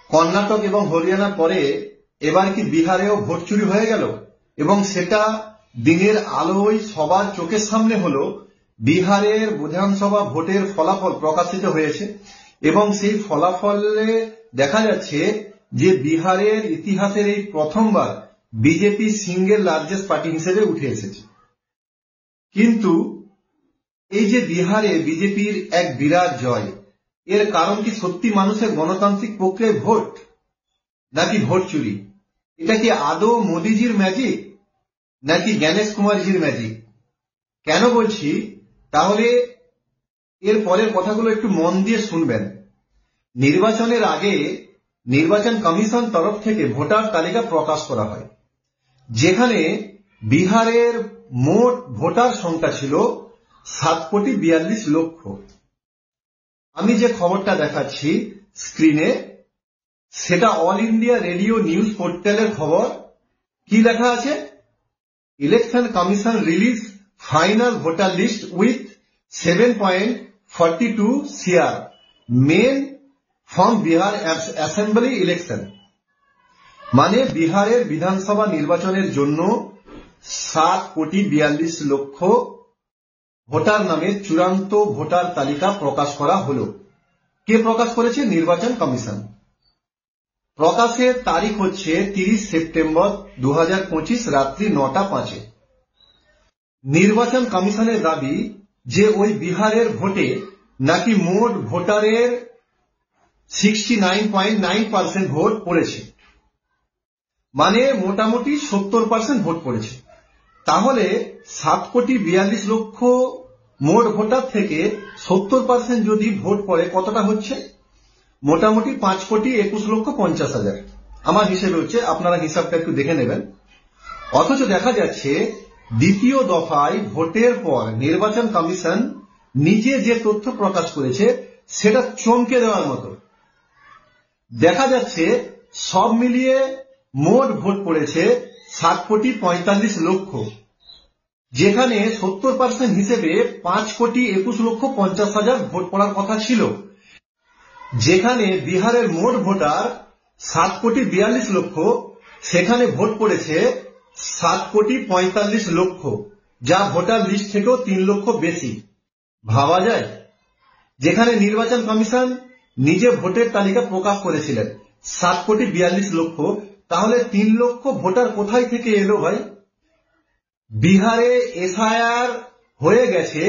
কর্ণাটক এবং হরিয়ানার পরে এবার কি বিহারেও ভোট চুরি হয়ে গেল এবং সেটা দিনের আলোয় সবার চোখের সামনে হলো। বিহারের বিধানসভা ভোটের ফলাফল প্রকাশিত হয়েছে এবং সেই ফলাফলে দেখা যাচ্ছে যে বিহারের ইতিহাসের এই প্রথমবার বিজেপি সিঙ্গেল লার্জেস্ট পার্টি হিসেবে উঠে এসেছে। কিন্তু এই যে বিহারে বিজেপির এক বিরাট জয়, এর কারণ কি সত্যি মানুষের গণতান্ত্রিক প্রক্রিয়ায় ভোট নাকি ভোট চুরি? এটা কি আদৌ মোদিজির ম্যাজিক নাকি জ্ঞানেশ কুমারজির ম্যাজিক? কেন বলছি তাহলে এর পরের কথাগুলো একটু মন দিয়ে শুনবেন। নির্বাচনের আগে নির্বাচন কমিশন তরফ থেকে ভোটার তালিকা প্রকাশ করা হয়, যেখানে বিহারের মোট ভোটার সংখ্যা ছিল 7,42,00,000। আমি যে খবরটা দেখাচ্ছি স্ক্রিনে, সেটা অল ইন্ডিয়া রেডিও নিউজ পোর্টালের খবর। কি লেখা আছে? Election commission release final voter list with 7.42 CR men from Bihar assembly election. মানে বিহারের বিধানসভা নির্বাচনের জন্য 7,42,00,000 ভোটার নামে চূড়ান্ত ভোটার তালিকা প্রকাশ করা হলো। কে প্রকাশ করেছে? নির্বাচন কমিশন। প্রকাশের তারিখ হচ্ছে 30 সেপ্টেম্বর 2025 রাত্রি 9:05। নির্বাচন কমিশনের দাবি যে ওই বিহারের ভোটে নাকি মোট ভোটারের 69.9% ভোট পড়েছে, মানে মোটামুটি 70% ভোট পড়েছে। তাহলে 7,42,00,000 মোট ভোটার থেকে 70% যদি ভোট পড়ে কতটা হচ্ছে? মোটামুটি 5,21,50,000 আমার হিসেবে হচ্ছে, আপনারা হিসাবটা একটু দেখে নেবেন। অথচ দেখা যাচ্ছে দ্বিতীয় দফায় ভোটের পর নির্বাচন কমিশন নিজে যে তথ্য প্রকাশ করেছে সেটা চমকে দেওয়ার মতো। দেখা যাচ্ছে সব মিলিয়ে মোট ভোট পড়েছে 7,45,00,000, যেখানে 70% হিসেবে 5,21,50,000 ভোট পড়ার কথা ছিল। যেখানে বিহারের মোট ভোটার 7,42,00,000, সেখানে ভোট পড়েছে 7,45,00,000, যা ভোটার লিস্ট থেকেও 3 লক্ষ বেশি। ভাবা যায়? যেখানে নির্বাচন কমিশন নিজে ভোটের তালিকা প্রকাশ করেছিলেন 7,42,00,000, তাহলে 3 লক্ষ ভোটার কোথায় থেকে এলো ভাই? বিহারে SIR হয়ে গেছে